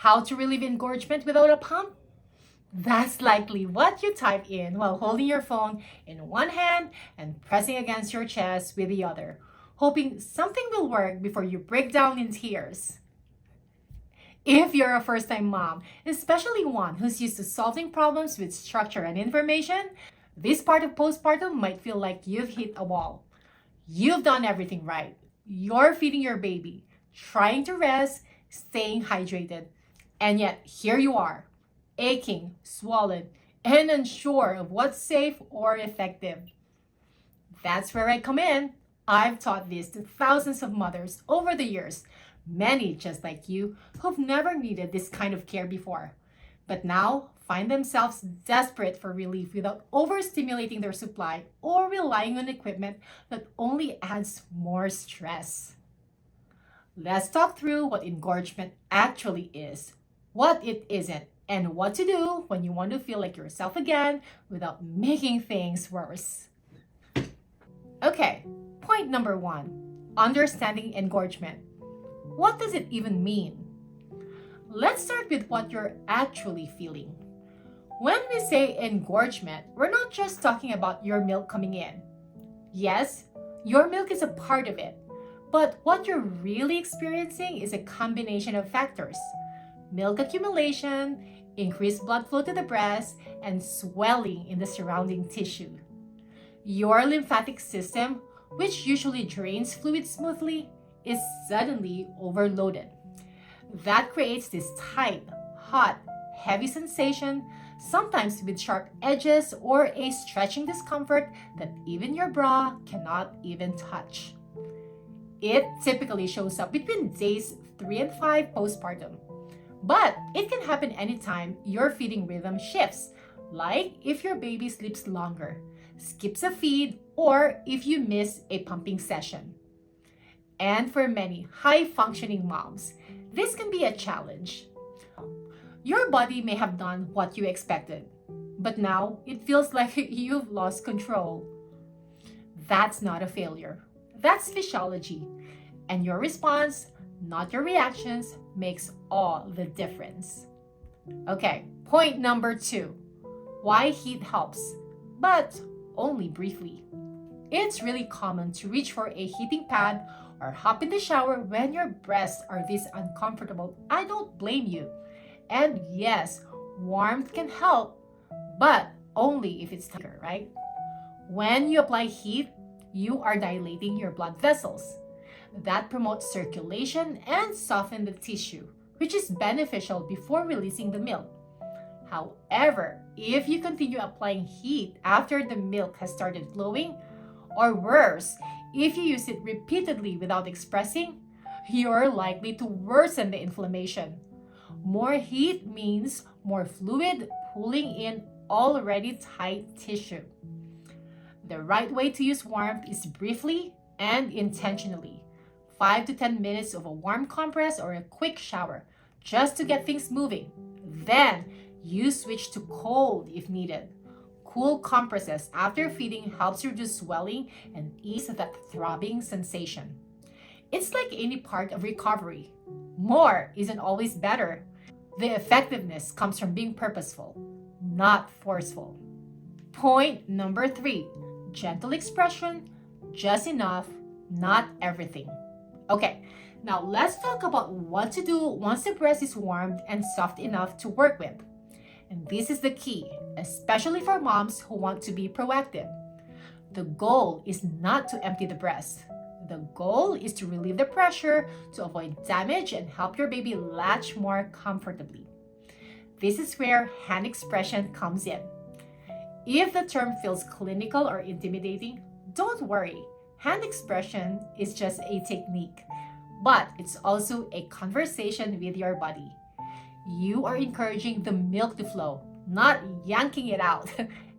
How to relieve engorgement without a pump? That's likely what you type in while holding your phone in one hand and pressing against your chest with the other, hoping something will work before you break down in tears. If you're a first-time mom, especially one who's used to solving problems with structure and information, this part of postpartum might feel like you've hit a wall. You've done everything right. You're feeding your baby, trying to rest, staying hydrated, and yet here you are, aching, swollen, and unsure of what's safe or effective. That's where I come in. I've taught this to thousands of mothers over the years, many just like you who've never needed this kind of care before, but now find themselves desperate for relief without overstimulating their supply or relying on equipment that only adds more stress. Let's talk through what engorgement actually is, what it isn't, and what to do when you want to feel like yourself again without making things worse. Okay, point number 1, understanding engorgement. What does it even mean? Let's start with what you're actually feeling. When we say engorgement, we're not just talking about your milk coming in. Yes, your milk is a part of it, but what you're really experiencing is a combination of factors: milk accumulation, increased blood flow to the breast, and swelling in the surrounding tissue. Your lymphatic system, which usually drains fluid smoothly, is suddenly overloaded. That creates this tight, hot, heavy sensation, sometimes with sharp edges or a stretching discomfort that even your bra cannot even touch. It typically shows up between days 3 and 5 postpartum, but it can happen anytime your feeding rhythm shifts, like if your baby sleeps longer, skips a feed, or if you miss a pumping session. And for many high-functioning moms, this can be a challenge. Your body may have done what you expected, but now it feels like you've lost control. That's not a failure. That's physiology. And your response, not your reactions, makes all the difference. Okay, point number 2. Why heat helps, but only briefly. It's really common to reach for a heating pad or hop in the shower when your breasts are this uncomfortable. I don't blame you. And yes, warmth can help, but only if it's thicker, right? When you apply heat, you are dilating your blood vessels. That promotes circulation and softens the tissue, which is beneficial before releasing the milk. However, if you continue applying heat after the milk has started flowing, or worse, if you use it repeatedly without expressing, you're likely to worsen the inflammation. More heat means more fluid pulling in already tight tissue. The right way to use warmth is briefly and intentionally. 5 to 10 minutes of a warm compress or a quick shower, just to get things moving. Then, you switch to cold if needed. Cool compresses after feeding helps reduce swelling and ease that throbbing sensation. It's like any part of recovery. More isn't always better. The effectiveness comes from being purposeful, not forceful. Point number 3, gentle expression, just enough, not everything. Okay, now let's talk about what to do once the breast is warmed and soft enough to work with. And this is the key, especially for moms who want to be proactive. The goal is not to empty the breast. The goal is to relieve the pressure to avoid damage and help your baby latch more comfortably. This is where hand expression comes in. If the term feels clinical or intimidating, don't worry. Hand expression is just a technique, but it's also a conversation with your body. You are encouraging the milk to flow, not yanking it out.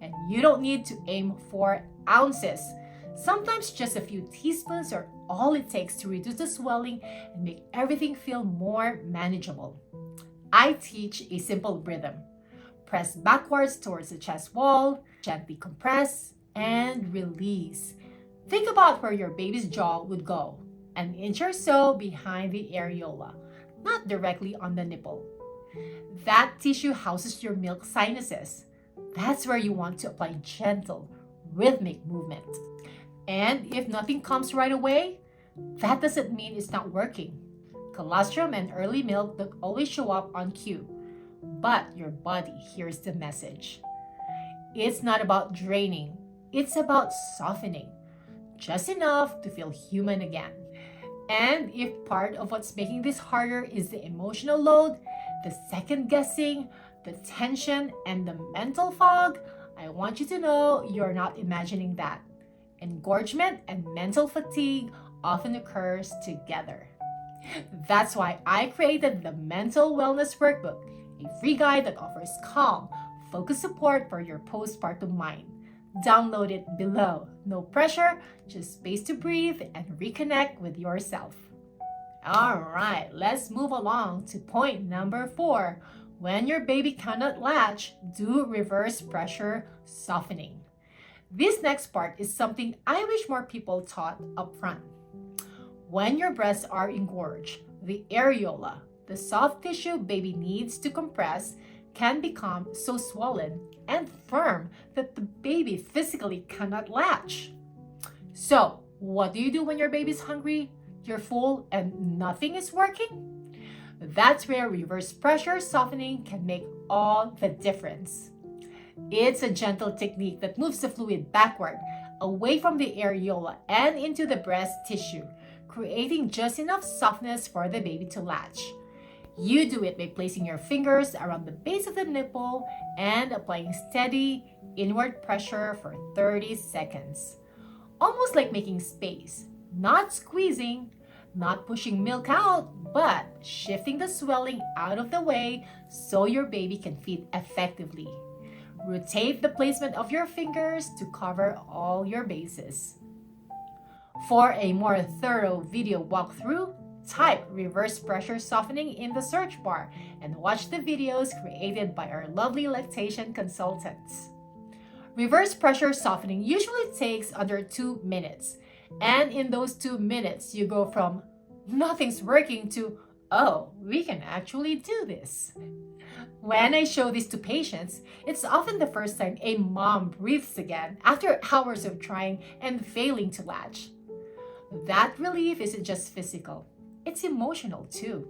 And you don't need to aim for ounces. Sometimes just a few teaspoons are all it takes to reduce the swelling and make everything feel more manageable. I teach a simple rhythm. Press backwards towards the chest wall, gently compress, and release. Think about where your baby's jaw would go, an inch or so behind the areola, not directly on the nipple. That tissue houses your milk sinuses. That's where you want to apply gentle, rhythmic movement. And if nothing comes right away, that doesn't mean it's not working. Colostrum and early milk don't always show up on cue, but your body hears the message. It's not about draining, it's about softening, just enough to feel human again. And if part of what's making this harder is the emotional load, the second guessing, the tension, and the mental fog, I want you to know you're not imagining that. Engorgement and mental fatigue often occurs together. That's why I created the Mental Wellness Workbook, a free guide that offers calm, focused support for your postpartum mind. Download it below. No pressure, just space to breathe and reconnect with yourself. All right, let's move along to point number 4. When your baby cannot latch, do reverse pressure softening. This next part is something I wish more people taught up front. When your breasts are engorged, the areola, the soft tissue baby needs to compress, can become so swollen and firm that the baby physically cannot latch. So, what do you do when your baby's hungry, you're full, and nothing is working? That's where reverse pressure softening can make all the difference. It's a gentle technique that moves the fluid backward, away from the areola and into the breast tissue, creating just enough softness for the baby to latch. You do it by placing your fingers around the base of the nipple and applying steady inward pressure for 30 seconds. Almost like making space, not squeezing, not pushing milk out, but shifting the swelling out of the way so your baby can feed effectively. Rotate the placement of your fingers to cover all your bases. For a more thorough video walkthrough, type reverse pressure softening in the search bar and watch the videos created by our lovely lactation consultants. Reverse pressure softening usually takes under 2 minutes. And in those 2 minutes, you go from nothing's working to, oh, we can actually do this. When I show this to patients, it's often the first time a mom breathes again after hours of trying and failing to latch. That relief isn't just physical, it's emotional too.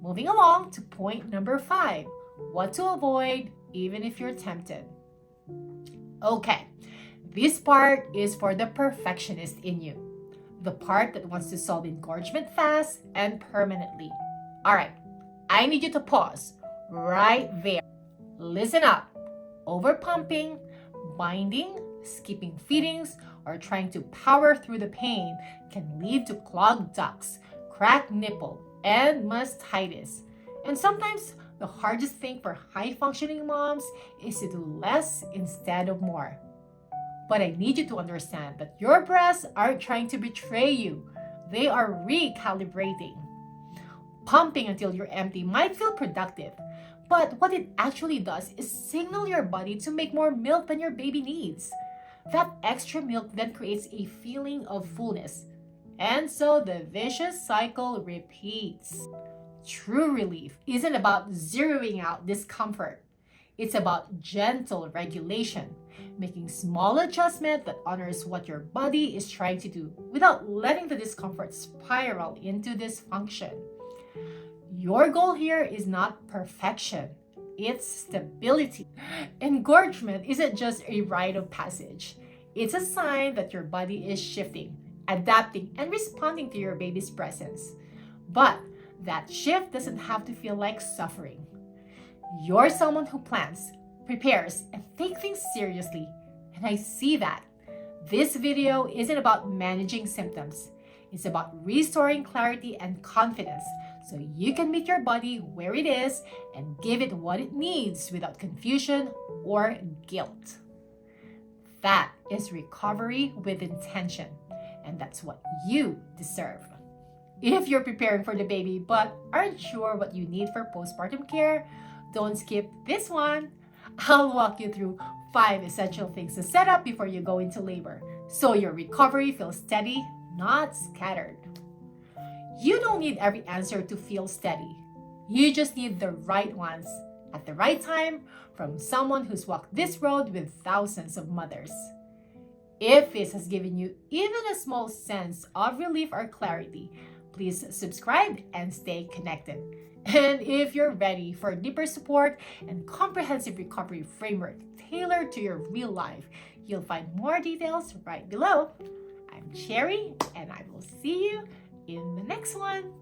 Moving along to point number 5, what to avoid even if you're tempted. Okay, this part is for the perfectionist in you, the part that wants to solve engorgement fast and permanently. All right, I need you to pause right there. Listen up. Overpumping, binding, skipping feedings, or trying to power through the pain can lead to clogged ducts, cracked nipple, and mastitis. And sometimes the hardest thing for high-functioning moms is to do less instead of more. But I need you to understand that your breasts aren't trying to betray you. They are recalibrating. Pumping until you're empty might feel productive, but what it actually does is signal your body to make more milk than your baby needs. That extra milk then creates a feeling of fullness. And so the vicious cycle repeats. True relief isn't about zeroing out discomfort. It's about gentle regulation, making small adjustment that honors what your body is trying to do without letting the discomfort spiral into dysfunction. Your goal here is not perfection, it's stability. Engorgement isn't just a rite of passage. It's a sign that your body is shifting, adapting, and responding to your baby's presence. But that shift doesn't have to feel like suffering. You're someone who plans, prepares, and takes things seriously, and I see that. This video isn't about managing symptoms. It's about restoring clarity and confidence so you can meet your body where it is and give it what it needs without confusion or guilt. That is recovery with intention, and that's what you deserve. If you're preparing for the baby but aren't sure what you need for postpartum care, don't skip this one. I'll walk you through 5 essential things to set up before you go into labor so your recovery feels steady, not scattered. You don't need every answer to feel steady. You just need the right ones at the right time from someone who's walked this road with thousands of mothers. If this has given you even a small sense of relief or clarity, please subscribe and stay connected. And if you're ready for deeper support and comprehensive recovery framework tailored to your real life, you'll find more details right below. I'm Cherry, and I will see you in the next one.